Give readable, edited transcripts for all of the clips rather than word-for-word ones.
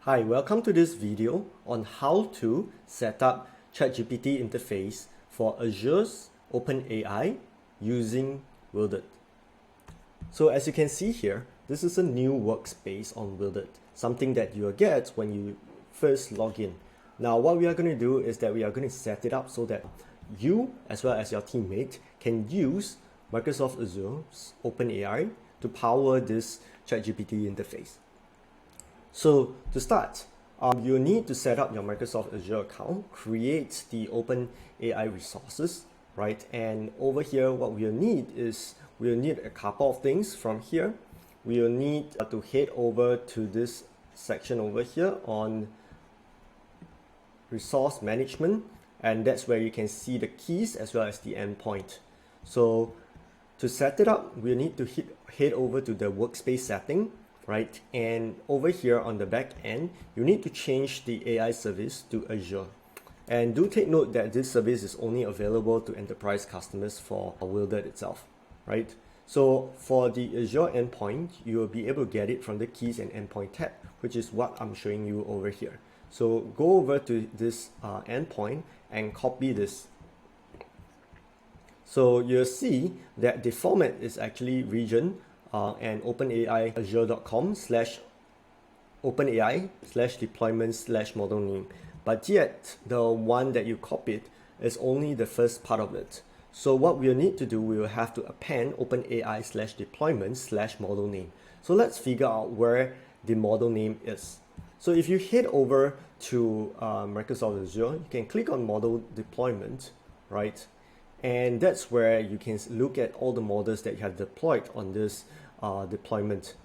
Hi, welcome to this video on how to set up ChatGPT interface for Azure's OpenAI using Wildert. So as you can see here, this is a new workspace on Wildert, something that you'll get when you first log in. Now what we are going to do is that we are going to set it up so that you as well as your teammate can use Microsoft Azure's OpenAI to power this ChatGPT interface. So to start, you need to set up your Microsoft Azure account, create the OpenAI resources, right? And over here, what we'll need is we'll need a couple of things from here. We'll need to head over to this section over here on resource management, and that's where you can see the keys as well as the endpoint. So to set it up, we'll need to head over to the workspace setting, right? And over here on the back end, you need to change the AI service to Azure. And do take note that this service is only available to enterprise customers for Wildert itself, right? So for the Azure endpoint, you will be able to get it from the keys and endpoint tab, which is what I'm showing you over here. So go over to this endpoint and copy this. So you'll see that the format is actually region and OpenAI azure.com/OpenAI/deployment/model name. But yet the one that you copied is only the first part of it. So what we'll need to do, we will have to append OpenAI/deployment/model name. So let's figure out where the model name is. So if you head over to Microsoft Azure, you can click on model deployment, right? And that's where you can look at all the models that you have deployed on this deployment.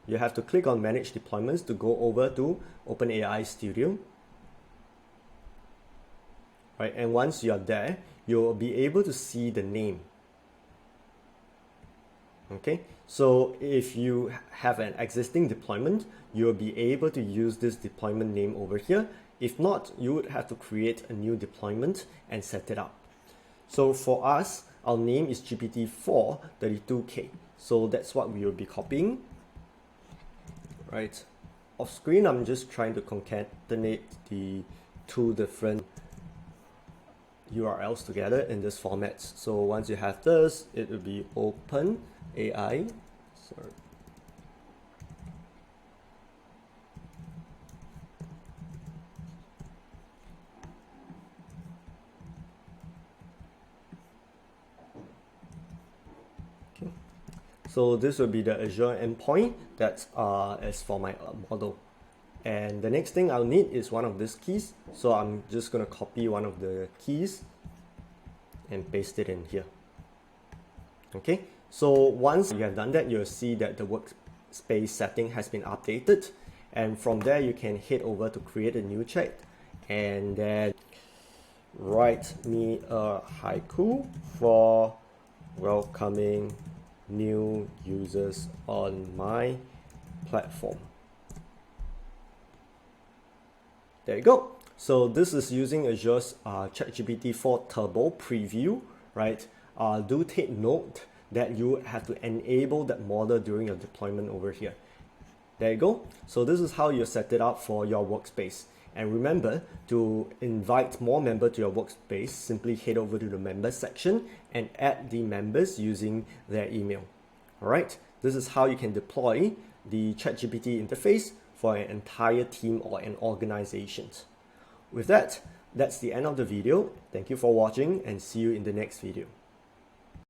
You have to click on manage deployments to go over to OpenAI Studio. Right, and once you are there, you'll be able to see the name. Okay, so if you have an existing deployment, you'll be able to use this deployment name over here. If not, you would have to create a new deployment and set it up. So for us, our name is GPT-432K. So that's what we will be copying. Right. Off screen, I'm just trying to concatenate the two different URLs together in this format. So once you have this, it will be OpenAI. Sorry. So this will be the Azure endpoint that is for my model. And the next thing I'll need is one of these keys. So I'm just going to copy one of the keys and paste it in here. Okay, so once you have done that, you'll see that the workspace setting has been updated. And from there, you can head over to create a new chat and then write me a haiku for welcoming new users on my platform. There you go. So this is using Azure's ChatGPT 4 Turbo preview, right? Do take note that you have to enable that model during your deployment over here. There you go. So this is how you set it up for your workspace. And remember to invite more members to your workspace, simply head over to the members section and add the members using their email. All right, this is how you can deploy the ChatGPT interface for an entire team or an organization. With that, that's the end of the video. Thank you for watching and see you in the next video.